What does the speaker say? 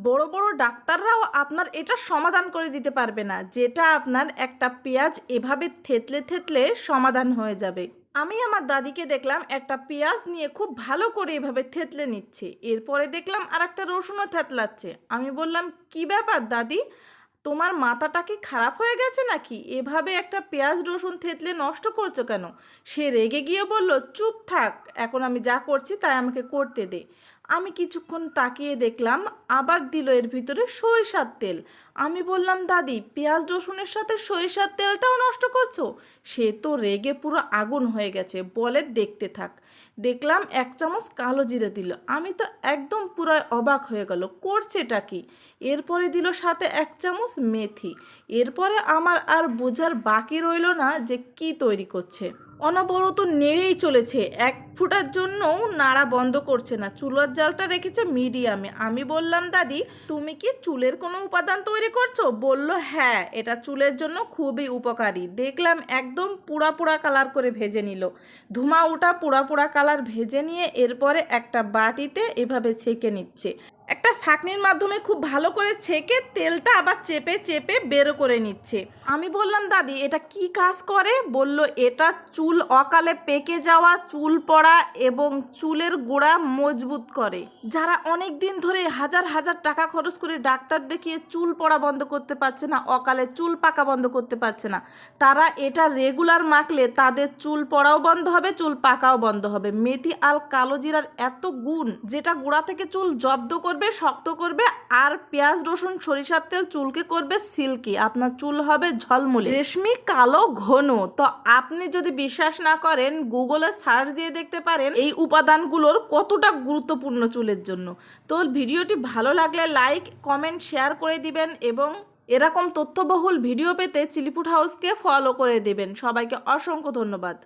বড় বড় ডাক্তাররাও আপনার এটা সমাধান করে দিতে পারবে না, যেটা আপনার একটা পেঁয়াজ এভাবে থেতলে থেতলে সমাধান হয়ে যাবে। আমি আমার দাদিকে দেখলাম একটা পেঁয়াজ নিয়ে খুব ভালো করে এভাবে থেতলে নিচ্ছে, এরপরে দেখলাম আর একটা রসুনও থেতলাচ্ছে। আমি বললাম, কি ব্যাপার দাদি, তোমার মাথাটা কি খারাপ হয়ে গেছে নাকি? এভাবে একটা পেঁয়াজ রসুন থেতলে নষ্ট করছো কেন? সে রেগে গিয়ে বলল, চুপ থাক, এখন আমি যা করছি তাই আমাকে করতে দে। আমি কিছুক্ষণ তাকিয়ে দেখলাম, আবার দিল এর ভিতরে সরিষার তেল। আমি বললাম, দাদি, পেঁয়াজ রসুনের সাথে সরিষার তেলটাও নষ্ট করছো? সে তো রেগে পুরো আগুন হয়ে গেছে, বলে দেখতে থাক। দেখলাম 1 চামচ কালো জিরে দিল। আমি তো একদম পুরো অবাক হয়ে গেল, করছেটা কি? এরপরে দিল সাথে 1 চামচ মেথি। এরপরে আমার আর বোঝার বাকি রইল না যে কি তৈরি করছে। অনবরত নেড়েই চলেছে, এক ফুটার জন্যও নাড়া বন্ধ করছে না। চুলার জালটা রেখেছে মিডিয়ামে। আমি বললাম, দাদি, তুমি কি চুলের কোনো উপাদান তৈরি করছো? বলল, হ্যাঁ, এটা চুলের জন্য খুবই উপকারী। দেখলাম একদম পুরা পুরা কালার করে ভেজে নিল, ধুমা ওঠা পুরা পুরা কালার ভেজে নিয়ে এরপরে একটা বাটিতে এভাবে ছেঁকে নিচ্ছে। একটা ছাঁকনির মাধ্যমে খুব ভালো করে ছেঁকে তেলটা আবার চেপে চেপে বেরো করে নিচ্ছে। আমি বললাম, দাদি, এটা কি কাজ করে? বলল, এটা চুল অকালে পেকে যাওয়া, চুল পড়া এবং চুলের গোড়া মজবুত করে। যারা অনেক দিন ধরে হাজার হাজার টাকা খরচ করে ডাক্তার দেখিয়ে চুল পড়া বন্ধ করতে পারছে না, অকালে চুল পাকা বন্ধ করতে পারছে না, তারা এটা রেগুলার মাখলে তাদের চুল পড়াও বন্ধ হবে, চুল পাকাও বন্ধ হবে। মেথি আর কালো জিরার এত গুণ, যেটা গোড়া থেকে চুল জব্দ করবে, শক্ত করবে, আর পেঁয়াজ রসুন সরিষার তেল চুলকে করবে সিল্কি। আপনার চুল হবে ঝলমলে, রেশমি, কালো, ঘন। তো আপনি যদি বিশ্বাস না করেন, গুগলে সার্চ দিয়ে দেখতে পারেন এই উপাদানগুলোর কতটা গুরুত্বপূর্ণ চুলের জন্য। তো ভিডিওটি ভালো লাগলে লাইক, কমেন্ট, শেয়ার করে দিবেন এবং এরকম তথ্যবহুল ভিডিও পেতে চিলিপুট হাউসকে ফলো করে দেবেন। সবাইকে অসংখ্য ধন্যবাদ।